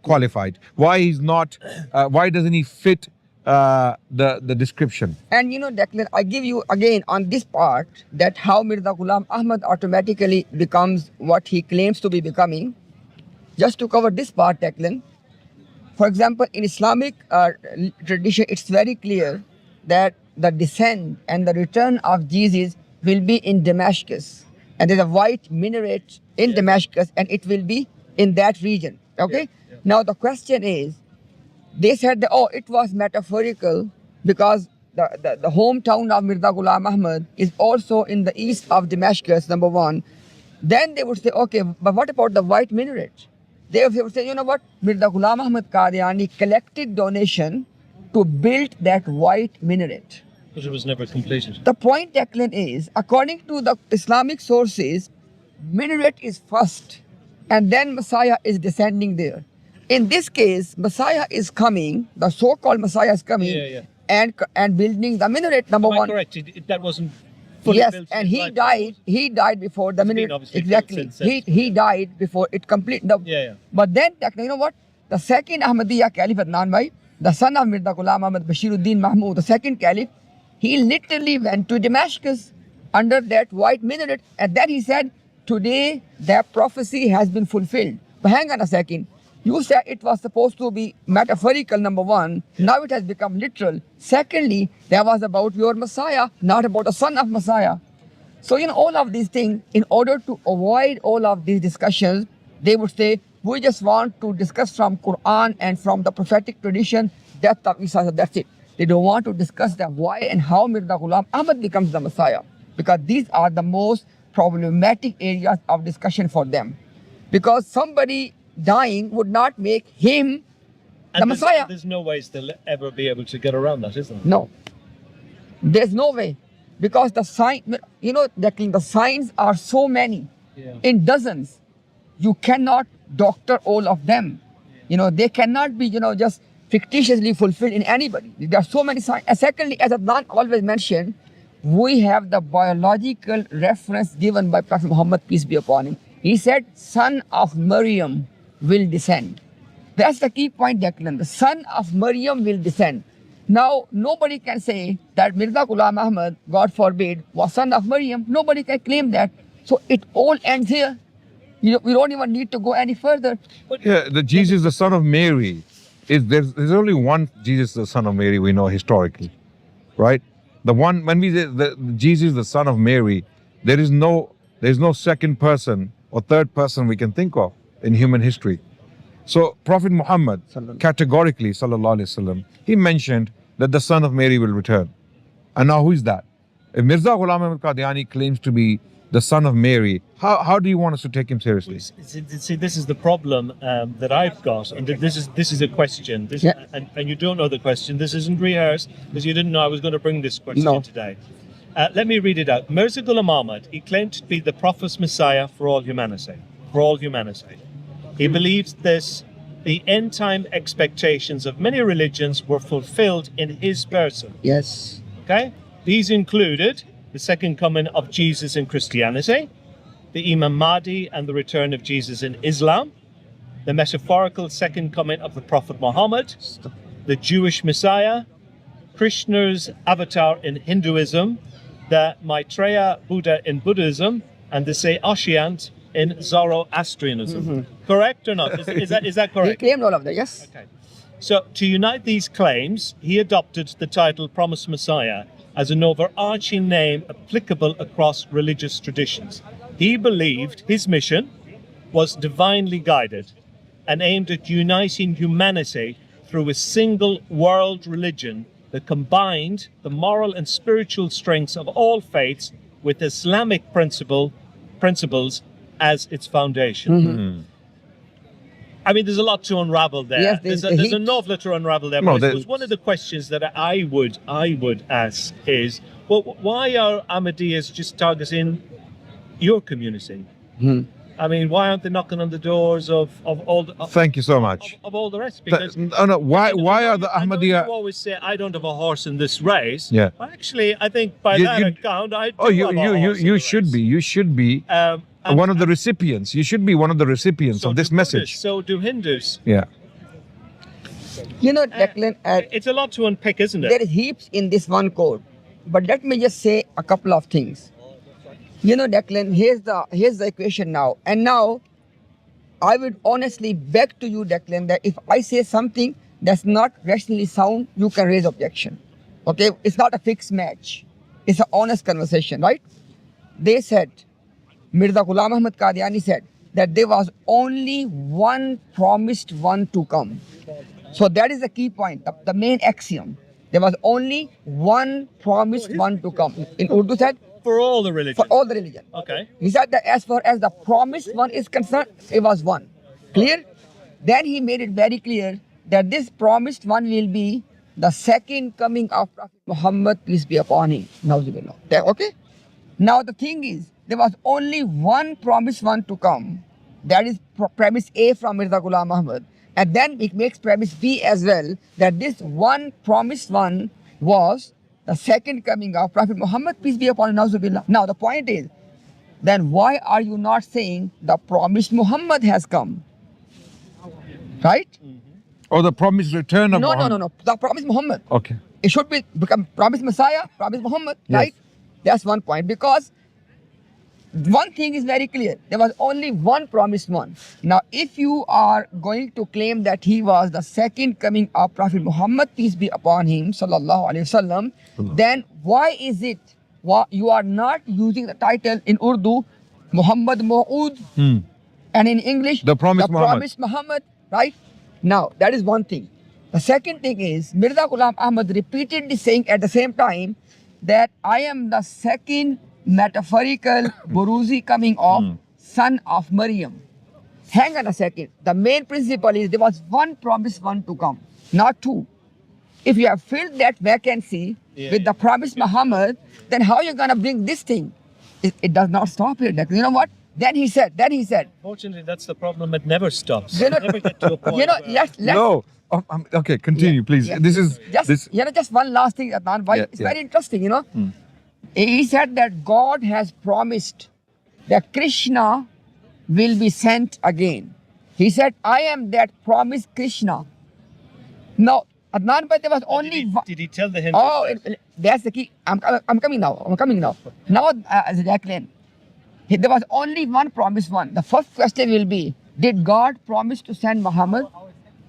qualified, why he's not, why doesn't he fit the description. And Declan, I give you again on this part that how Mirza Ghulam Ahmad automatically becomes what he claims to be becoming. Just to cover this part, Declan, for example, in Islamic tradition, it's very clear that the descent and the return of Jesus will be in Damascus. And there's a white minaret in Damascus, and it will be in that region. Okay? Now the question is, they said that, it was metaphorical because the hometown of Mirza Ghulam Ahmad is also in the east of Damascus, number one. Then they would say, okay, but what about the white minaret? They would say, you know what? Mirza Ghulam Ahmad Qadiani collected donation to build that white minaret. But it was never completed. The point, Declan, is, according to the Islamic sources, minaret is first and then Messiah is descending there. In this case, Messiah is coming, the so-called Messiah is coming and building the minaret, number Am I one. correct? That wasn't fully Yes, built. and in his he lifetime. died before the It's been minaret. obviously built Exactly. since then. He died before it complete. But then, you know what? The second Ahmadiyya Caliph Adnan Bhai, the son of Mirza Ghulam Ahmad Bashiruddin Mahmud, the second Caliph, he literally went to Damascus under that white minaret, and then he said, today that prophecy has been fulfilled. But hang on a second. You said it was supposed to be metaphorical, number one. Now it has become literal. Secondly, that was about your Messiah, not about the son of Messiah. So, all of these things, in order to avoid all of these discussions, they would say, we just want to discuss from Quran and from the prophetic tradition, death of Isa, that's it. They don't want to discuss the why and how Mirza Ghulam Ahmad becomes the Messiah. Because these are the most problematic areas of discussion for them. Because somebody dying would not make him the Messiah. There's no ways they'll ever be able to get around that, is there? No. There's no way. Because the sign, the signs are so many, in dozens. You cannot doctor all of them. They cannot be, just fictitiously fulfilled in anybody. There are so many signs. And secondly, as Adnan always mentioned, we have the biological reference given by Prophet Muhammad, peace be upon him. He said, son of Maryam will descend. That's the key point, Declan. The son of Maryam will descend. Now, nobody can say that Mirza Ghulam Ahmad, God forbid, was son of Maryam. Nobody can claim that. So it all ends here. We don't even need to go any further. Yeah, the Jesus, the son of Mary, there's only one Jesus, the son of Mary, we know historically, right? The one, when we say Jesus, the son of Mary, there's no second person or third person we can think of in human history. So Prophet Muhammad, categorically, sallallahu alaihi wasallam, he mentioned that the son of Mary will return. And now who is that? If Mirza Ghulam Ahmad Qadiani claims to be the son of Mary, how do you want us to take him seriously? See, this is the problem that I've got, and this is a question. And you don't know the question. This isn't rehearsed because you didn't know I was going to bring this question today. Let me read it out. Mirza Ghulam Ahmad, he claimed to be the prophet's Messiah for all humanity. For all humanity. He believes the end time expectations of many religions were fulfilled in his person. Yes. Okay? These included the second coming of Jesus in Christianity, the Imam Mahdi and the return of Jesus in Islam, the metaphorical second coming of the Prophet Muhammad, the Jewish Messiah, Krishna's avatar in Hinduism, the Maitreya Buddha in Buddhism, and the Saoshyant in Zoroastrianism. Correct or not? Is that correct? He claimed all of that, yes. Okay. So to unite these claims, he adopted the title Promised Messiah as an overarching name applicable across religious traditions. He believed his mission was divinely guided and aimed at uniting humanity through a single world religion that combined the moral and spiritual strengths of all faiths with Islamic principles as its foundation. I mean, there's a lot to unravel there. Yes, there's an awful lot to unravel there. No, But I suppose one of the questions that I would ask is, well, why are Ahmadi'S just targeting your community? I mean, why aren't they knocking on the doors of all the... Thank you so much. Of all the rest? Because Why are the I know Ahmadiyya... you always say, I don't have a horse in this race. Yeah. Well, actually, I think by that account, I do have a horse in you the should race. be. You should be one of the recipients. You should be one of the recipients of this message. So do Hindus. Yeah. Declan, It's a lot to unpick, isn't it? there is heaps in this one code. But let me just say a couple of things. Declan, here's the equation now. And now, I would honestly beg to you, Declan, that if I say something that's not rationally sound, you can raise objection. Okay? It's not a fixed match. It's an honest conversation, right? They said, Mirza Ghulam Ahmad Qadiani said, that there was only one promised one to come. So that is the key point, the main axiom. There was only one promised one to come. In Urdu said, For all the religions. for all the religion. Okay. He said that as far as the promised one is concerned, it was one. Clear? Then he made it very clear that this promised one will be the second coming of Prophet Muhammad, peace be upon him. Nauzubillah. Okay? Now the thing is, there was only one promised one to come. That is premise A from Mirza Ghulam Ahmad. And then it makes premise B as well, that this one promised one was the second coming of Prophet Muhammad, peace be upon him. Nauzubillah. Now the point is, then why are you not saying the promised Muhammad has come? Right? Or the promised return of Muhammad. No. The promised Muhammad. Okay. It should become promised Messiah, promised Muhammad, Yes. right? That's one point. Because one thing is very clear. There was only one promised one. Now, if you are going to claim that he was the second coming of Prophet Muhammad, peace be upon him, sallallahu alaihi wasallam, then why is it you are not using the title in Urdu, Muhammad Ma'ud, and in English, The promised Muhammad. promised Muhammad, right? Now, that is one thing. The second thing is, Mirza Ghulam Ahmad repeatedly saying at the same time that I am the second metaphorical Buruzi coming of son of Maryam. Hang on a second. The main principle is there was one promised one to come, not two. If you have filled that vacancy with the promised Muhammad, then how are you going to bring this thing? It does not stop here. You know what? Then he said. Fortunately, that's the problem. It never stops. You know, Never get to a point you know, where- let's No. Okay, continue, please. yeah. This is just one last thing, Adnan. Why Yeah, it's yeah. very interesting. He said that God has promised that Krishna will be sent again. He said, "I am that promised Krishna." Now, Adnan, but there was only one. Did he tell the Hindus? Oh, that? that's the key. I'm coming now. Now, Jacqueline, there was only one promised one. The first question will be: did God promise to send Muhammad,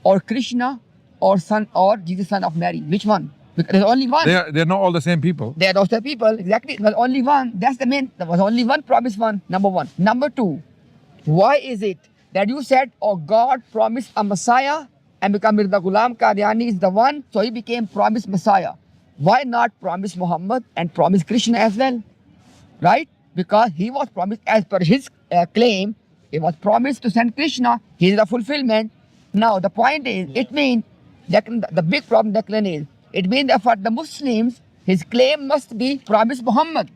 or Krishna, or Jesus, son of Mary? Which one? Because there's only one. they're not all the same people. They are those people, exactly. There was only one. That's the main. There was only one promised one. Number one. Number two, why is it that you said, oh, God promised a Messiah and become Mirza Ghulam Qadiani is the one, so he became promised Messiah. Why not promise Muhammad and promise Krishna as well? Right? Because he was promised, as per his claim, he was promised to send Krishna. He is the fulfillment. Now, the point is, it means, the big problem, Declan, is, it means that for the Muslims, his claim must be promise Muhammad.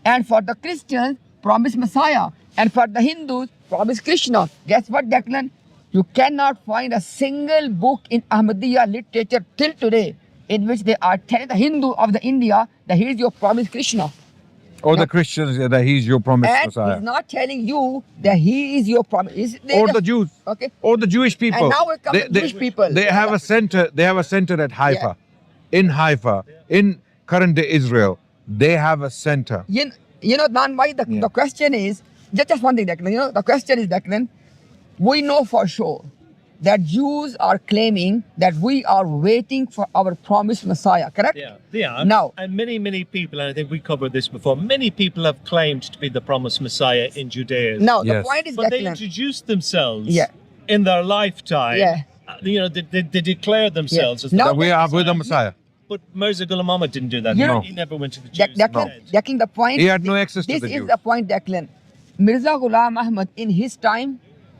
And for the Christians, promise Messiah. And for the Hindus, promise Krishna. Guess what, Declan? You cannot find a single book in Ahmadiyya literature till today in which they are telling the Hindu of the India that he is your promised Krishna. Or the Christians that he's your promised And Messiah. he's not telling you that he is your promise. Or the Jews. Okay. Or the Jewish people. And now we come to Jewish people. They have a center. They have a center at Haifa. In Haifa, in current day Israel, they have a center. You know, Nan, why the question is, just one thing, Declan. The question is, Declan, we know for sure that Jews are claiming that we are waiting for our promised Messiah, correct? Yeah, they are. Now, and many people, and I think we covered this before, many people have claimed to be the promised Messiah in Judaism. now Yes. the point is, But they Declan, introduced themselves Yeah. in their lifetime. Yeah. They declared themselves as Now That we are with the Messiah. But Mirza Ghulam Ahmad didn't do that. No. He never went to the Jews. Declan, the point. He had no access to This the is Jews. the point, Declan. Mirza Ghulam Ahmad in his time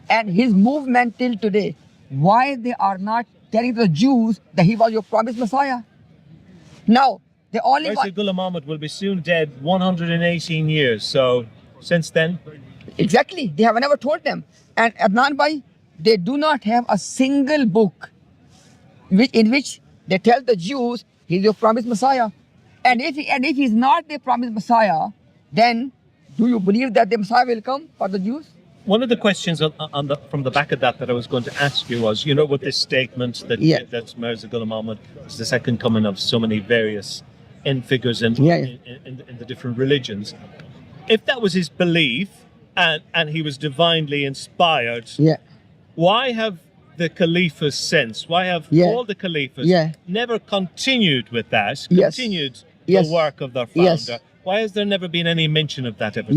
and his movement till today, why they are not telling the Jews that he was your promised Messiah? Now, the only Mirza one. Ghulam Ahmad will be soon dead 118 years. So since then, Exactly. They have never told them. And Adnan Bhai, they do not have a single book in which they tell the Jews he's your promised Messiah. And if he's not their promised Messiah, then do you believe that the Messiah will come for the Jews? one of the questions from the back of that I was going to ask you was, with this statement that that Mirza Ghulam Ahmad is the second coming of so many various end figures in the different religions. If that was his belief and he was divinely inspired, why have the caliphs since? Why have all the caliphs never continued with that? Continued the work of their founder? Why has there never been any mention of that ever?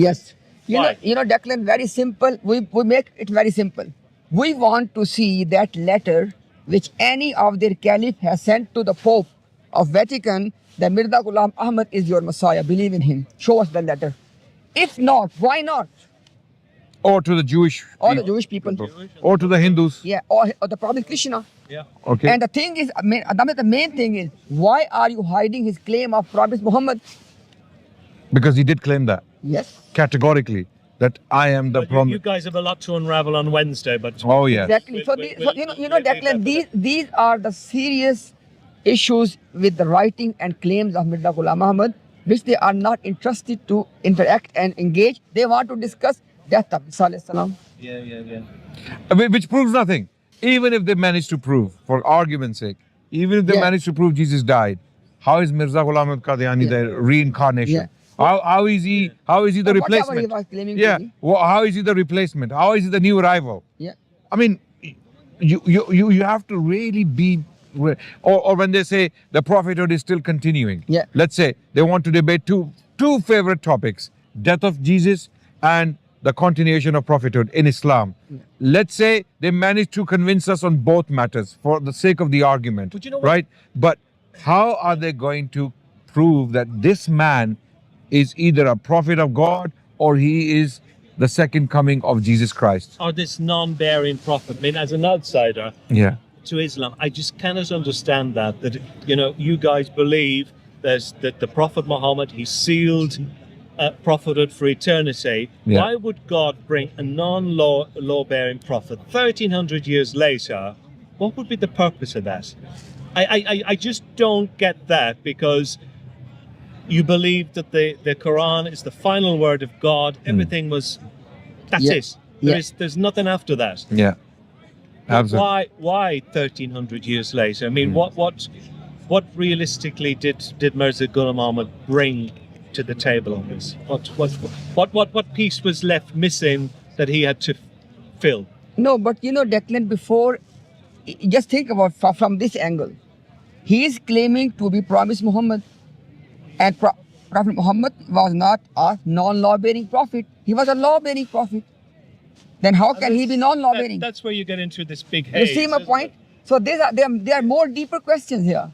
You know, Declan, very simple. We make it very simple. We want to see that letter which any of their caliph has sent to the Pope of Vatican that Mirza Ghulam Ahmad is your Messiah. Believe in him. Show us the letter. If not, why not? Or to the Jewish Or the Jewish people. Or to the Hindus. Or the Prophet Krishna. Okay. And the thing is, the main thing is, why are you hiding his claim of Prophet Muhammad? Because he did claim that. Yes. Categorically, that I am the promise. You guys have a lot to unravel on Wednesday, but oh yes. Exactly. So, Declan, these are the serious issues with the writing and claims of Mirza Ghulam Ahmad, which they are not interested to interact and engage. They want to discuss death of Isa alayhi salam. Which proves nothing. Even if they manage to prove, for argument's sake, even if they manage to prove Jesus died, how is Mirza Ghulam Ahmad Qadiani the reincarnation? How is he the replacement? He was claiming to be. How is he the replacement? How is he the new arrival? I mean, you have to really be, or when they say the prophethood is still continuing. Let's say they want to debate two favorite topics: death of Jesus and the continuation of prophethood in Islam. Let's say they manage to convince us on both matters for the sake of the argument, right? But how are they going to prove that this man is either a prophet of God or he is the second coming of Jesus Christ. Or this non-bearing prophet. I mean, as an outsider Yeah. to Islam, I just cannot understand that you guys believe that the Prophet Muhammad, he sealed prophethood for eternity. Yeah. Why would God bring a law-bearing prophet 1300 years later? What would be the purpose of that? I just don't get that, because you believe that the Quran is the final word of God. Everything was, that's Yeah. it. Yeah. There's nothing after that. Yeah. Absolutely. Why 1300 years later? I mean, what realistically did Mirza Ghulam Ahmad bring to the table on this? What piece was left missing that he had to fill? No, but Declan, before, just think about from this angle. He is claiming to be promised Muhammad, and Prophet Muhammad was not a non-law-bearing prophet. He was a law-bearing prophet. Then how can he be non-law-bearing? That's where you get into this big You haze. see my isn't point? it? So there are more deeper questions here.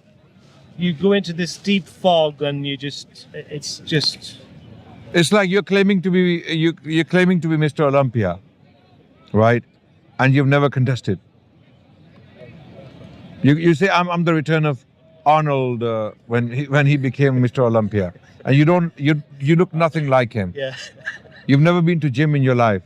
You go into this deep fog, and it's just. It's like you're claiming to be Mr. Olympia, right? And you've never contested. You say I'm the return of Arnold when he became Mr. Olympia, and you look nothing like him. Yeah. You've never been to gym in your life,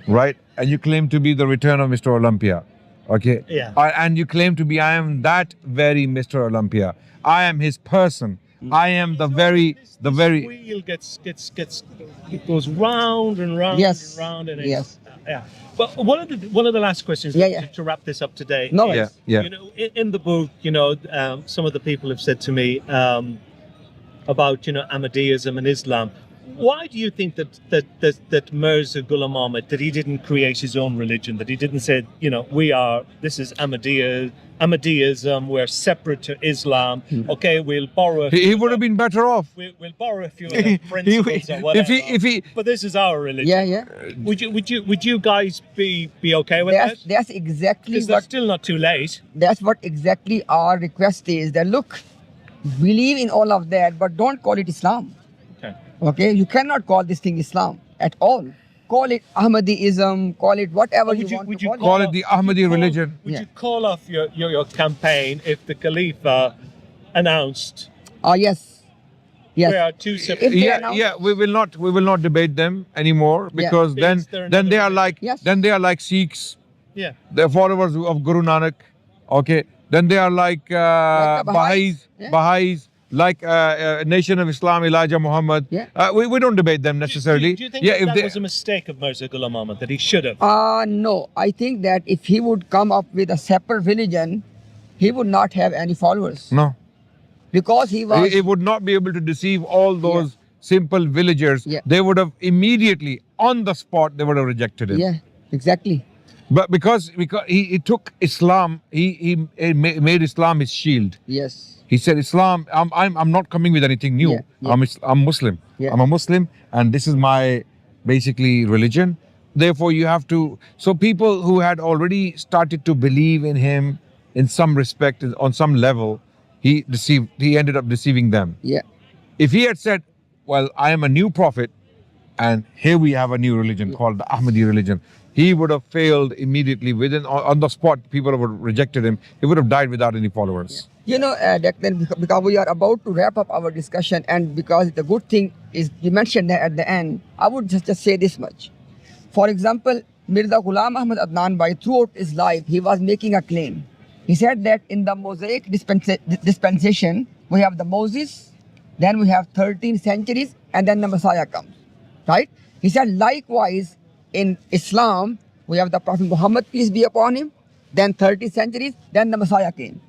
right? And you claim to be the return of Mr. Olympia, okay? Yeah. And you claim to be, I am that very Mr. Olympia. I am his person. I am the very. Wheel gets it goes round and round Yes. and round, and Yes. yeah. But one of the last questions to wrap this up today. No, is, Yeah. in the book, some of the people have said to me about Ahmadi'Sm and Islam. Why do you think that Mirza Ghulam Ahmad, that he didn't create his own religion, that he didn't say, this is Ahmadi'Sm, we're separate to Islam. Okay, we'll borrow. He would have been better off. We'll borrow a few of the principles or whatever. if he but this is our religion. Yeah. Would you guys be okay with that? That's exactly Because what. it's still not too late. That's what exactly our request is. That look, believe in all of that, but don't call it Islam. Okay, you cannot call this thing Islam at all. Call it Ahmadi'Ism, call it whatever you want to call it the Ahmadi religion? Would you call off your campaign if the Khalifa announced Yes. we are two separate? If they Yeah, announce- we will not debate them anymore, because Is there then they are another like Yes. then they are like Sikhs, Yeah. they're followers of Guru Nanak. Okay, then they are like the Baha'is. Baha'is, like Nation of Islam, Elijah Muhammad. Yeah. We don't debate them necessarily. Do you think yeah, that was a mistake of Mirza Ghulam Ahmad, that he should have? No, I think that if he would come up with a separate religion, he would not have any followers, no, because he was. he would not be able to deceive all those simple villagers. Yeah. They would have immediately, on the spot, they would have rejected him. Yeah, exactly. But because he took Islam, he made Islam his shield. Yes. He said, Islam, I'm not coming with anything new. Yeah. I'm Muslim. Yeah. I'm a Muslim, and this is my basically religion. Therefore, you have to. So people who had already started to believe in him in some respect, on some level, he ended up deceiving them. Yeah. If he had said, well, I am a new prophet, and here we have a new religion called the Ahmadi religion, he would have failed immediately. On the spot, people would have rejected him. He would have died without any followers. Declan, because we are about to wrap up our discussion, and because the good thing is you mentioned that at the end, I would just say this much. For example, Mirza Ghulam Ahmad Adnan Bhai, throughout his life, he was making a claim. He said that in the Mosaic dispensation, we have the Moses, then we have 13 centuries, and then the Messiah comes. Right? He said, likewise, in Islam, we have the Prophet Muhammad, peace be upon him, then 30 centuries, then the Messiah came.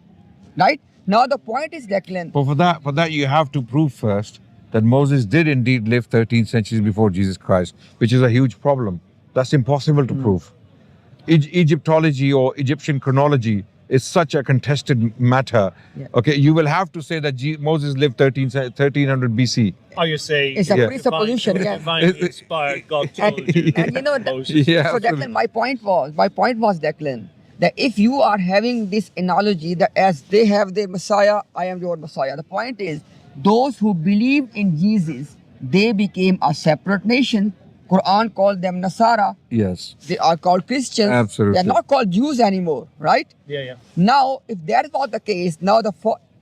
Right? Now the point is, Declan. But for that you have to prove first that Moses did indeed live 13 centuries before Jesus Christ, which is a huge problem. That's impossible to prove. Egyptology or Egyptian chronology is such a contested matter. Yeah. Okay, you will have to say that Moses lived 1300 BC. Oh, you say It's a presupposition, yeah. Divinely inspired, God told you. And Moses. Yeah, so absolutely. Declan, my point was, Declan, that if you are having this analogy that as they have their Messiah, I am your Messiah. The point is, those who believed in Jesus, they became a separate nation. Quran called them Nasara. Yes. They are called Christians. Absolutely. They are not called Jews anymore, right? Yeah. Now, if that was the case, now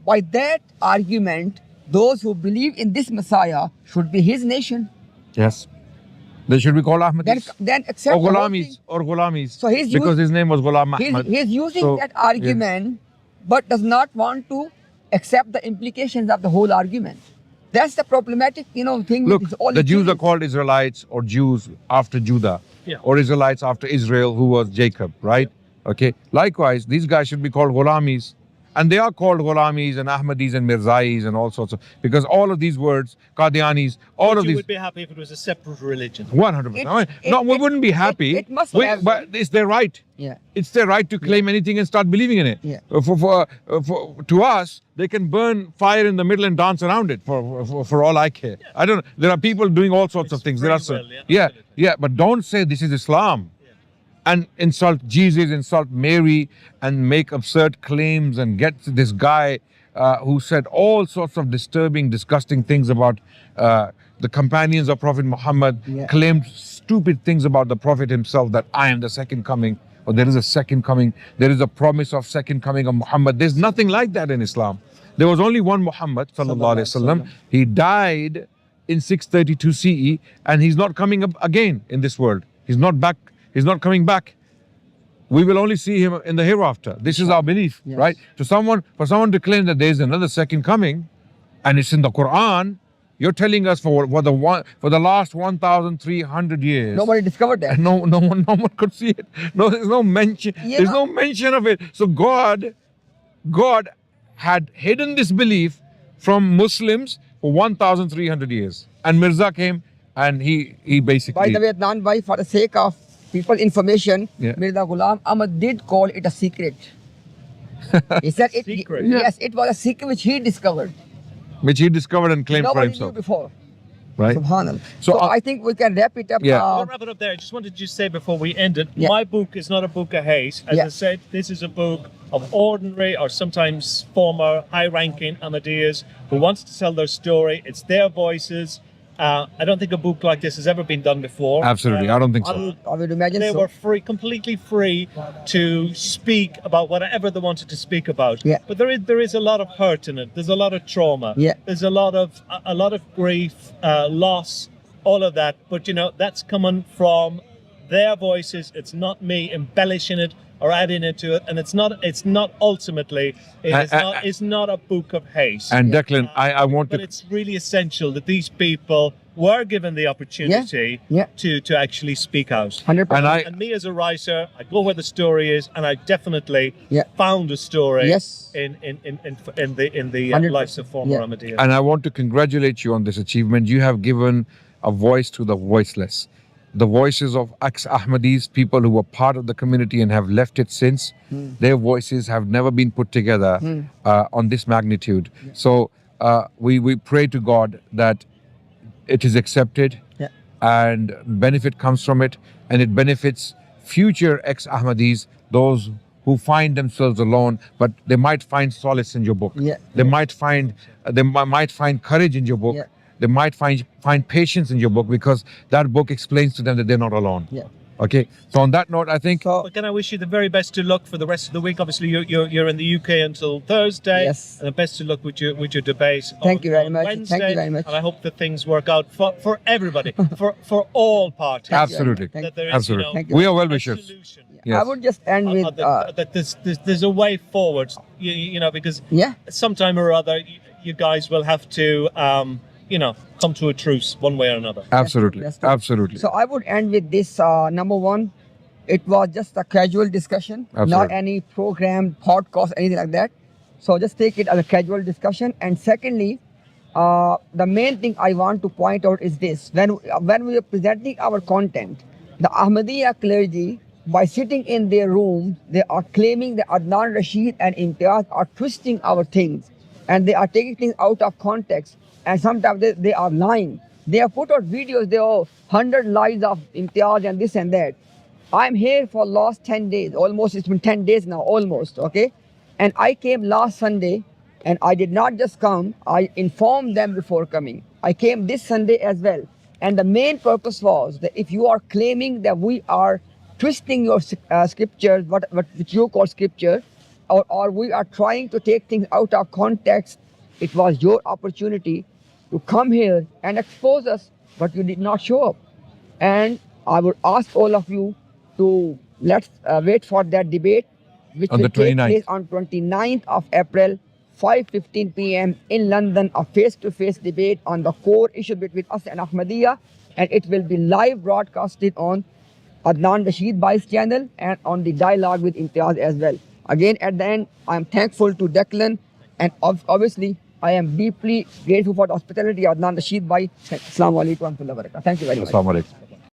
by that argument, those who believe in this Messiah should be his nation. Yes. They should be called Ahmadis. Then accept Or the whole Ghulamis. thing. Or Ghulamis. So he's because his name was Ghulam Ahmad. He's using So, that argument, but does not want to accept the implications of the whole argument. That's the problematic, thing. Look, with all the Jews are Jews. called Israelites or Jews after Judah. Yeah. Or Israelites after Israel, who was Jacob, right? Okay. Likewise, these guys should be called Ghulamis. And they are called Ghulamis and Ahmadis and Mirzais and all sorts of, because all of these words, Qadiani'S, all But of you these. would be happy if it was a separate religion. 100%. We wouldn't be happy. it must have but it's their right. Yeah. It's their right to claim anything and start believing in it. Yeah. To us, they can burn fire in the middle and dance around it for all I care. I don't know. There are people doing all sorts of things. There are free will, yeah. But don't say this is Islam. And insult Jesus, insult Mary, and make absurd claims and get this guy who said all sorts of disturbing, disgusting things about the companions of Prophet Muhammad, claimed stupid things about the Prophet himself, that I am the second coming, or there is a second coming, there is a promise of second coming of Muhammad. There's nothing like that in Islam. There was only one Muhammad, sallallahu alaihi wasallam. He died in 632 CE, and he's not coming up again in this world. He's not back. He's not coming back. We will only see him in the hereafter. This is our belief, right? For someone to claim that there is another second coming, and it's in the Quran, you're telling us for the last 1,300 years. Nobody discovered that. No one could see it. No, there's no mention. There's no mention of it. So God had hidden this belief from Muslims for 1,300 years, and Mirza came and he basically. By the way, Adnan bhai, for the sake of people information, Mirza Ghulam Ahmad did call it a secret. He said it. Secret? Yes, it was a secret which he discovered. Which he discovered and claimed for Nobody himself. knew before. Right? Subhanallah. So, So I think we can wrap it up. We'll wrap it up there. I just wanted to say before we end it, my book is not a book of hate. As I said, this is a book of ordinary or sometimes former high-ranking Ahmadi'S who wants to tell their story. It's their voices. I don't think a book like this has ever been done before. Absolutely, I don't think so. I would imagine They so. were completely free to speak about whatever they wanted to speak about. Yeah. But there is a lot of hurt in it. There's a lot of trauma. Yeah. There's a lot of grief, loss, all of that. But that's coming from their voices. It's not me embellishing it or adding into it, and it's not ultimately. It's not a book of hate. And Declan, I want But to. it's really essential that these people were given the opportunity to actually speak out. 100%. And me as a writer, I go where the story is, and I definitely found a story in the 100%. lives of former Ahmadiyya. And I want to congratulate you on this achievement. You have given a voice to the voiceless. The voices of ex-Ahmadis, people who were part of the community and have left it since, their voices have never been put together on this magnitude. So we pray to God that it is accepted and benefit comes from it, and it benefits future ex-Ahmadis, those who find themselves alone, but they might find solace in your book. They might find courage in your book. They might find patience in your book, because that book explains to them that they're not alone. Okay. So on that note, I think. But can I wish you the very best of luck for the rest of the week? Obviously, you're in the UK until Thursday. Yes. And the best of luck with your debate. Thank you very much. Wednesday, Thank you very much. And I hope that things work out for everybody, for all parties. Absolutely. That there is, Absolutely. Thank you. We are well a wishers. solution. Yes. I would just end with that there's a way forward. Because sometime or other, you guys will have to come to a truce one way or another. Absolutely. That's true. Absolutely. So I would end with this. Number one, it was just a casual discussion, not Absolutely. any program, podcast, anything like that. So just take it as a casual discussion. And secondly, the main thing I want to point out is this: when we are presenting our content, the Ahmadiyya clergy, by sitting in their rooms, they are claiming that Adnan Rashid and Imtiaz are twisting our things, and they are taking things out of context. And sometimes they are lying. They have put out videos, there are 100 lies of Imtiaz and this and that. I'm here for last 10 days, almost, it's been 10 days now, almost, okay? And I came last Sunday, and I did not just come, I informed them before coming. I came this Sunday as well. And the main purpose was that if you are claiming that we are twisting your scriptures, which you call scripture, or we are trying to take things out of context, it was your opportunity to come here and expose us, but you did not show up. And I would ask all of you to let's wait for that debate, which On will the take 29th. place on 29th of April, 5:15 p.m. in London, a face-to-face debate on the core issue between us and Ahmadiyya, and it will be live broadcasted on Adnan Rashid Bai's channel and on the dialogue with Imtiaz as well. Again, at the end, I am thankful to Declan, and obviously, I am deeply grateful for the hospitality of Adnan Rashid Bai. Assalamu alaikum wa rahmatullahi wa barakatuh. Thank you very much. Assalamu alaikum.